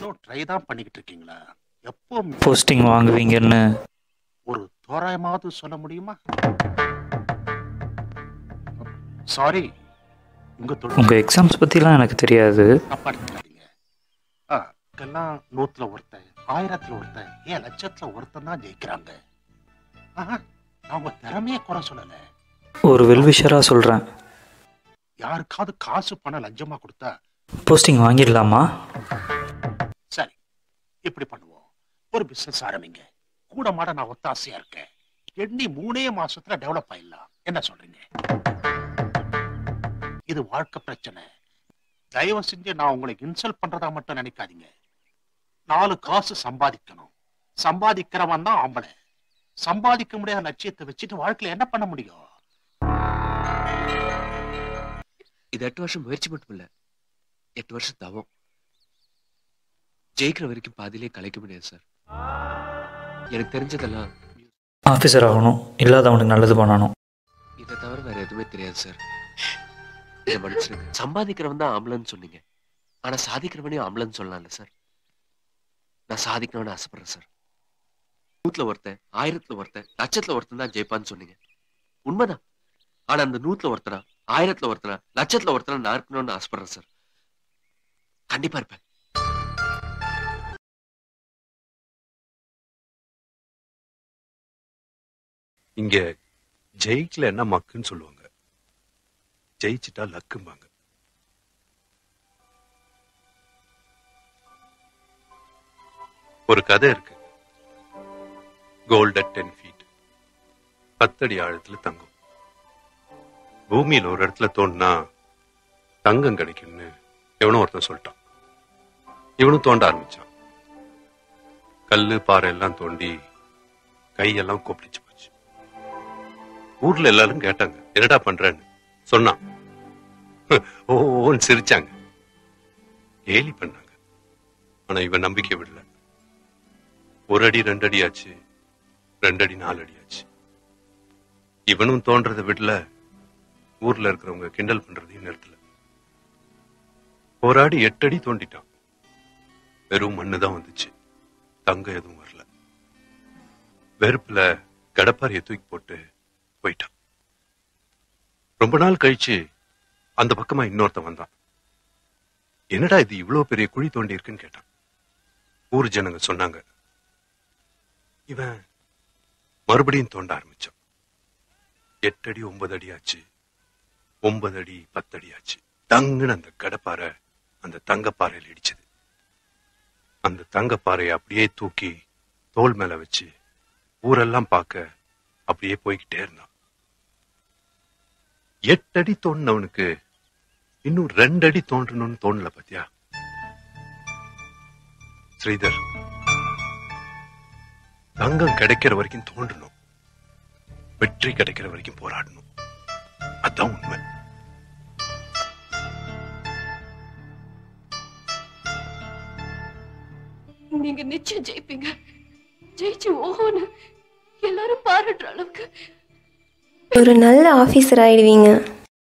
இன்னும் ட்ரை தான் பண்ணிக்கிட்டு இருக்கீங்களா? எப்போ போஸ்டிங் வாங்குவீங்கன்னு ஒரு தோராயமாவது சொல்ல முடியுமா? சாரி, உங்கள் எக்ஸாம்ஸ் பற்றிலாம் எனக்கு தெரியாது. தப்பா எடுத்துக்காதீங்க. இதெல்லாம் 100ல ஒருத்தன், 1000ல ஒருத்தன், ஏன் லட்சத்துல ஒருத்தன் தான் ஜெயிக்கிறாங்க. நான் உங்க திறமைய குறை சொல்லல. ஒரு வெல்விஷராக சொல்கிறேன். யாருக்காவது காசு பணம் லஞ்சமா கொடுத்தா போஸ்டிங் வாங்கிடலாமா? சரி, இப்படி பண்ணுவோம். ஒரு பிசினஸ் ஆரம்பிங்க. கூட மாட நான் ஒத்தாசையா இருக்கேன். எண்ணி 3 மாசத்துல டெவலப் ஆயிடலாம். என்ன சொல்றீங்க? இது வாழ்க்கை பிரச்சனை. தயவு செஞ்சு நான் உங்களுக்கு இன்சல்ட் பண்றதா மட்டும் நினைக்காதீங்க. 4 காசு சம்பாதிக்கணும். சம்பாதிக்கிறவன் தான் ஆம்பளை. சம்பாதிக்க முடியாத லட்சியத்தை வச்சுட்டு வாழ்க்கையில என்ன பண்ண முடியும்? இது 8 வருஷம் முயற்சி மட்டும் இல்ல, 8 வருஷம் தவம். ஜெயிக்கிற வரைக்கும் பாதியிலே கலைக்க முடியாது சார். எனக்கு தெரிஞ்சதெல்லாம் ஆஃபீஸர் ஆகணும், இல்லாதவனுக்கு நல்லது பண்ணணும். இதை தவிர வேற எதுவுமே தெரியாது சார். இதை மன்னிச்சிருங்க. சம்பாதிக்கிறவன் தான் ஆம்பளன்னு சொன்னீங்க, ஆனா சாதிக்கிறவனையும் ஆம்பளன்னு சொல்லலாம்ல சார். நான் சாதிக்கணும்னு ஆசைப்படுறேன் சார். 100ல ஒருத்தன், 1000ல ஒருத்தன், லட்சத்துல ஒருத்தன் தான் ஜெயிப்பான்னு சொன்னீங்க. உண்மைதான். ஆனா அந்த 100ல ஒருத்தனா, 1000ல ஒருத்தனா, லட்சத்துல ஒருத்தனா நான் இருக்கணும்னு ஆசைப்படுறேன் சார். கண்டிப்பா இருப்பேன். இங்க ஜெயிக்கல என்ன மக்குன்னு சொல்லுவாங்க, ஜெயிச்சுட்டா லக்கும்பாங்க. ஒரு கதை இருக்கு. கோல்ட் அட் 10 feet, 10 அடி ஆழத்துல தங்கம். பூமியில ஒரு இடத்துல தோண்டினா தங்கம் கிடைக்கும்னு எவனோ ஒருத்தன் சொல்லிட்டான். இவனும் தோண்ட ஆரம்பிச்சான். கல்லு பாறை எல்லாம் தோண்டி கையெல்லாம் கொப்பளிச்சு போச்சு. ஊர்ல எல்லாரும் கேட்டாங்க, என்னடா பண்றேன்னு. சொன்னான். ஓன்னு சிரிச்சாங்க, கேலி பண்ணாங்க. ஆனா இவன் நம்பிக்கை விடல. 1 அடி 2 அடி ஆச்சு, 2 அடி 4 அடி ஆச்சு. இவனும் தோன்றதை விடல, ஊர்ல இருக்கிறவங்க கிண்டல் பண்றதையும் நிறுத்தல. போராடி 8 அடி தோண்டிட்டான். வெறும் மண்ணுதான் வந்துச்சு, தங்கம் எதுவும் வரல. வெறுப்புல கடப்பாறையை தூக்கி போட்டு போயிட்டான். ரொம்ப நாள் கழிச்சு அந்த பக்கமா இன்னொருத்தன் வந்தான். என்னடா இது இவ்வளவு பெரிய குழி தோண்டி இருக்குன்னு கேட்டான். ஊர் ஜனங்க சொன்னாங்க, இவன் மறுபடியும் தோண்ட ஆரம்பிச்சான். 8 அடி 9 அடி ஆச்சு, 9 அடி 10 அடி ஆச்சு. தங்குன்னு அந்த கடப்பாறை அந்த தங்கப்பாறையில் இடிச்சது. அந்த தங்கப்பாறையை அப்படியே தூக்கி தோல் மேல வச்சு ஊரெல்லாம் பார்க்க அப்படியே போய்கிட்டே இருந்தான். 8 அடி தோண்டினவனுக்கு இன்னும் 2 அடி தோன்றணும்னு தோணல. பாத்தியா ஸ்ரீதர், தங்கம் கிடைக்கிற வரைக்கும் தோன்றணும், வெற்றி கிடைக்கிற வரைக்கும் போராடணும். அதான் உண்மை. நீங்க நிச்சயம் ஜெயிப்பீங்க. ஜெயிச்சு ஓஹோன்னு எல்லாரும் பாராட்டுற அளவுக்கு ஒரு நல்ல ஆபீசர் ஆயிடுவீங்க.